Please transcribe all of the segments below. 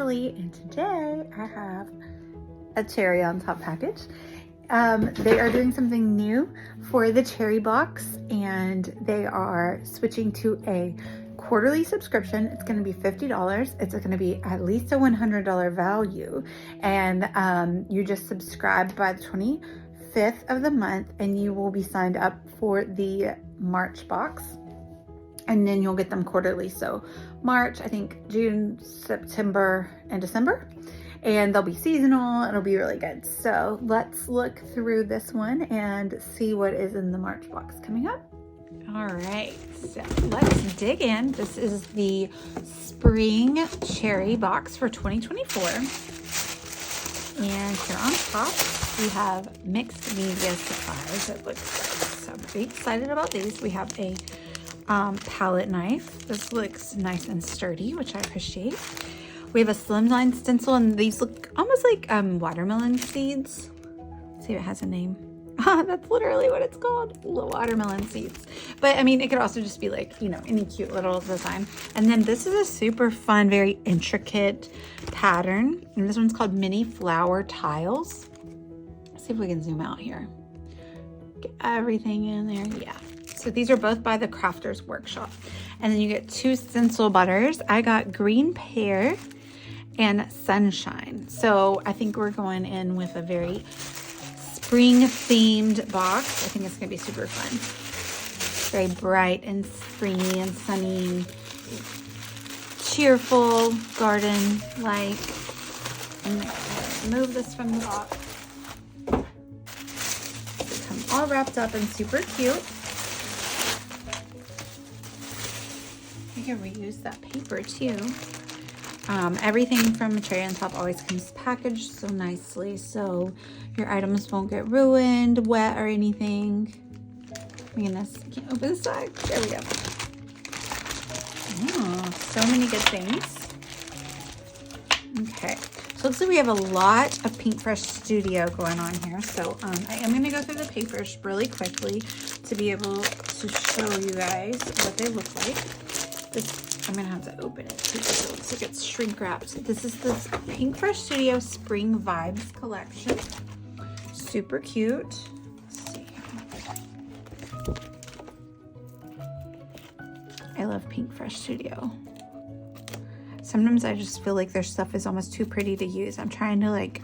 Kimberly, and today I have a cherry on top package. They are doing something new for the cherry box, and they are switching to a quarterly subscription. It's going to be $50. It's going to be at least a $100 value, and you just subscribe by the 25th of the month, and you will be signed up for the March box. And then you'll get them quarterly. So March, I think June, September, and December. And they'll be seasonal. It'll be really good. So let's look through this one and see what is in the March box coming up. All right, so let's dig in. This is the spring cherry box for 2024. And here on top, we have mixed media supplies. It looks like. So I'm pretty excited about these. We have a palette knife. This looks nice and sturdy, which I appreciate. We have a slimline stencil, and these look almost like watermelon seeds. Let's see if it has a name. That's literally what it's called, watermelon seeds. But I mean, it could also just be like, you know, any cute little design. And then this is a super fun, very intricate pattern. And this one's called Mini Flower Tiles. Let's see if we can zoom out here. Get everything in there. Yeah. So these are both by the Crafters Workshop. And then you get 2 stencil butters. I got Green Pear and Sunshine. So I think we're going in with a very spring themed box. I think it's gonna be super fun. Very bright and springy and sunny, cheerful, garden-like. And move this from the box. They come all wrapped up and super cute. You can reuse that paper too. Everything from Cherry on Top always comes packaged so nicely, so your items won't get ruined, wet, or anything. Oh my goodness, I can't open this bag. There we go. Oh, so many good things. Okay, so it looks like we have a lot of Pink Fresh Studio going on here. So I am going to go through the papers really quickly to be able to show you guys what they look like. I'm gonna have to open it too, so it looks like it's shrink wrapped. This is the Pink Fresh Studio Spring Vibes collection. Super cute. Let's see. I love Pink Fresh Studio. Sometimes I just feel like their stuff is almost too pretty to use. I'm trying to like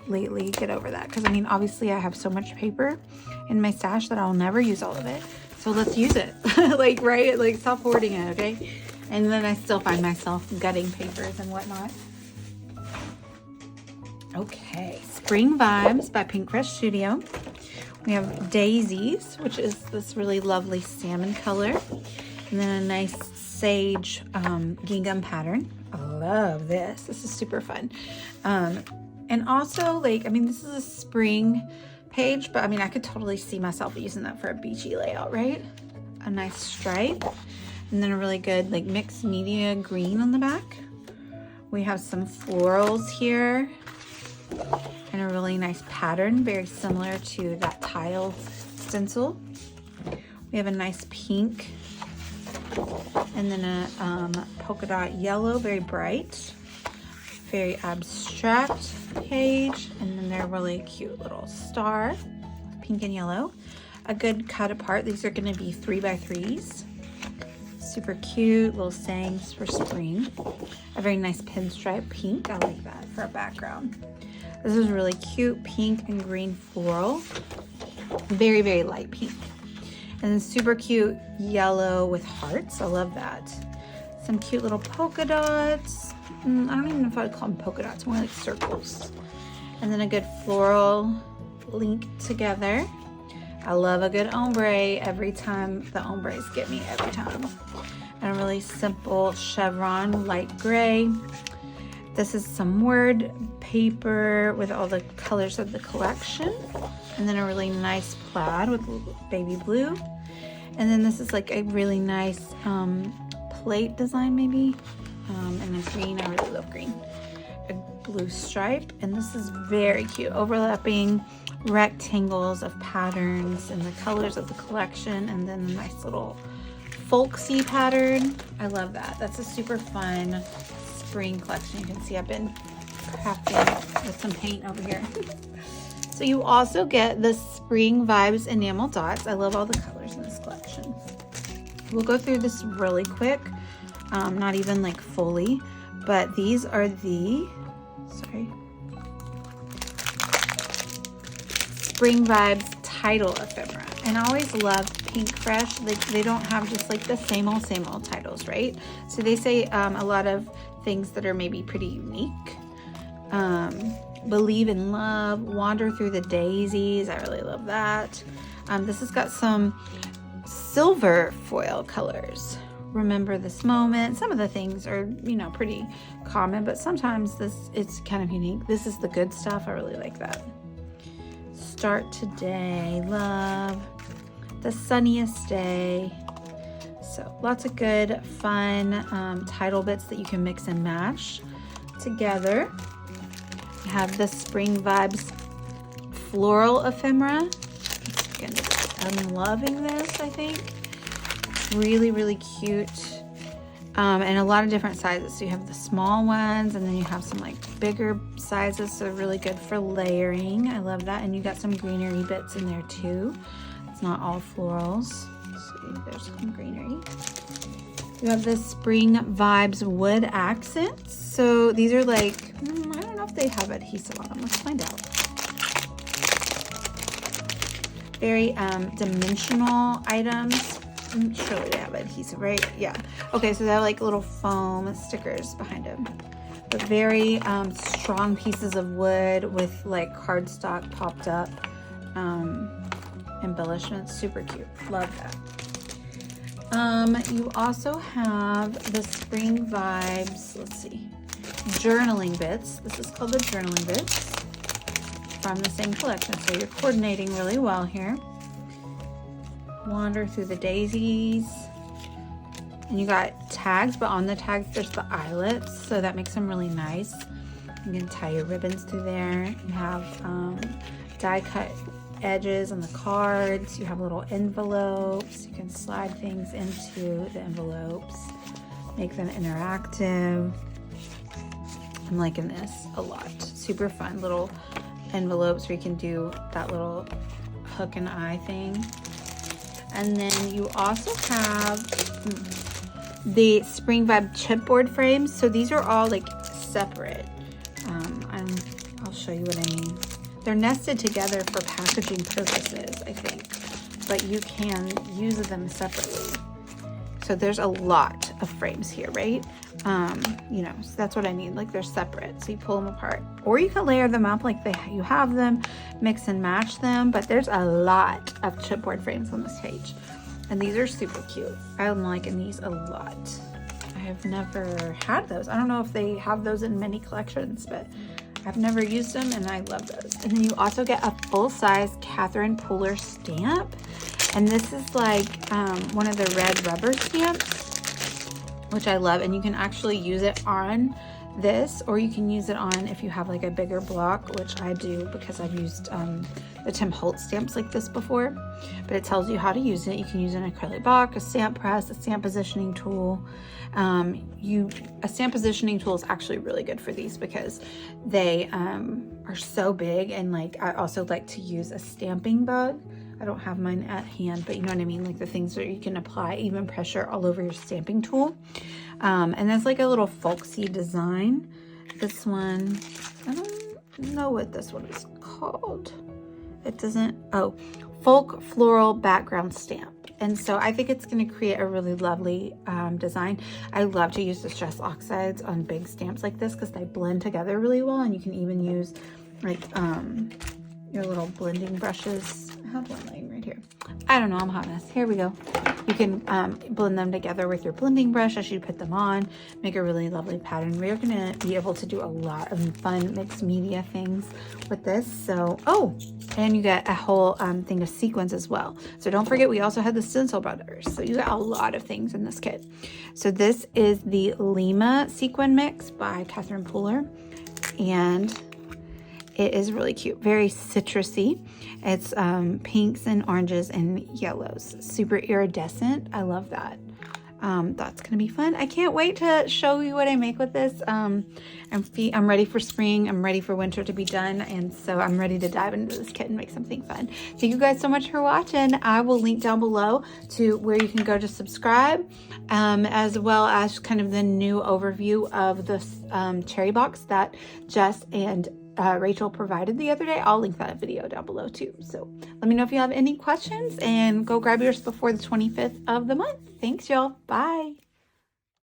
lately get over that, because I mean, obviously I have so much paper in my stash that I'll never use all of it. So let's use it. Like, right? Like, stop hoarding it, okay? And then I still find myself gutting papers and whatnot. Okay, Spring Vibes by Pink Fresh Studio. We have Daisies, which is this really lovely salmon color. And then a nice sage gingham pattern. I love this. This is super fun. And also, like, I mean, this is a spring page, but I mean, I could totally see myself using that for a beachy layout, right? A nice stripe. And then a really good like mixed media green on the back. We have some florals here and a really nice pattern, very similar to that tile stencil. We have a nice pink and then a polka dot yellow, very bright, very abstract page. And then they're really cute little star, pink and yellow. A good cut apart. These are going to be 3x3s. Super cute little sayings for spring. A very nice pinstripe pink. I like that for a background. This is really cute pink and green floral. Very, very light pink. And then super cute yellow with hearts. I love that. Some cute little polka dots. I don't even know if I'd call them polka dots, more like circles. And then a good floral link together. I love a good ombre every time. The ombres get me every time. And a really simple chevron light gray. This is some word paper with all the colors of the collection. And then a really nice plaid with baby blue. And then this is like a really nice plate design maybe. And a green, I really love green. A blue stripe. And this is very cute, overlapping rectangles of patterns and the colors of the collection, and then a nice little folksy pattern. I love that. That's a super fun spring collection. You can see I've been crafting with some paint over here. So you also get the Spring Vibes enamel dots. I love all the colors in this collection. We'll go through this really quick, not even like fully, but these are the, Spring Vibes Title Ephemera. And I always love Pink Fresh. They don't have just like the same old titles, right? So they say a lot of things that are maybe pretty unique. Believe in Love, Wander Through the Daisies. I really love that. This has got some silver foil colors. Remember This Moment. Some of the things are, you know, pretty common, but sometimes it's kind of unique. This is the good stuff. I really like that. Start Today, Love, The Sunniest Day. So lots of good, fun title bits that you can mix and match together. We have the Spring Vibes Floral Ephemera. I'm loving this, I think. It's really, really cute. And a lot of different sizes. So you have the small ones, and then you have some like bigger sizes, so really good for layering. I love that. And you got some greenery bits in there too. It's not all florals. See, there's some greenery. You have the Spring Vibes Wood Accents. So these are like, I don't know if they have adhesive on them. Let's find out. Very dimensional items. Surely they have adhesive, right? Yeah. Okay, so they have like little foam stickers behind them. But very strong pieces of wood with like cardstock popped up embellishments. Super cute. Love that. You also have the Spring Vibes, let's see, journaling bits. This is called the journaling bits from the same collection. So you're coordinating really well here. Wander Through the Daisies. And you got tags, but on the tags there's the eyelets, so that makes them really nice. You can tie your ribbons through there. You have die cut edges on the cards. You have little envelopes. You can slide things into the envelopes, make them interactive. I'm liking this a lot. Super fun little envelopes where you can do that little hook and eye thing. And then you also have the Spring Vibe chipboard frames. So these are all like separate. I'll show you what I mean. They're nested together for packaging purposes, I think, but you can use them separately. So there's a lot of frames here, right? You know, so that's what I mean. Like they're separate, so you pull them apart, or you can layer them up like you have them, mix and match them. But there's a lot of chipboard frames on this page, and these are super cute. I'm liking these a lot. I have never had those. I don't know if they have those in many collections, but I've never used them, and I love those. And then you also get a full-size Catherine Pooler stamp, and this is like one of the red rubber stamps, which I love. And you can actually use it on this, or you can use it on if you have like a bigger block, which I do because I've used the Tim Holtz stamps like this before. But it tells you how to use it. You can use an acrylic block, a stamp press, a stamp positioning tool. A stamp positioning tool is actually really good for these because they are so big. And like I also like to use a stamping bug. I don't have mine at hand, but you know what I mean? Like the things that you can apply even pressure all over your stamping tool. And that's like a little folksy design. This one, I don't know what this one is called. It doesn't, folk floral background stamp. And so I think it's going to create a really lovely design. I love to use Distress Oxides on big stamps like this because they blend together really well. And you can even use like your little blending brushes. I have one laying right here. I don't know, I'm a hot mess. Here we go. You can blend them together with your blending brush as you put them on, make a really lovely pattern. We're going to be able to do a lot of fun mixed media things with this. So, and you get a whole thing of sequins as well. So don't forget, we also had the Stencil Brothers. So you got a lot of things in this kit. So this is the Lima Sequin Mix by Catherine Pooler. And it is really cute, very citrusy. It's pinks and oranges and yellows, super iridescent. I love that. That's gonna be fun. I can't wait to show you what I make with this. I'm ready for spring. I'm ready for winter to be done, and so I'm ready to dive into this kit and make something fun. Thank you guys so much for watching. I will link down below to where you can go to subscribe, as well as kind of the new overview of this cherry box that Jess and Rachel provided the other day. I'll link that video down below too. So let me know if you have any questions, and go grab yours before the 25th of the month. Thanks, y'all. Bye.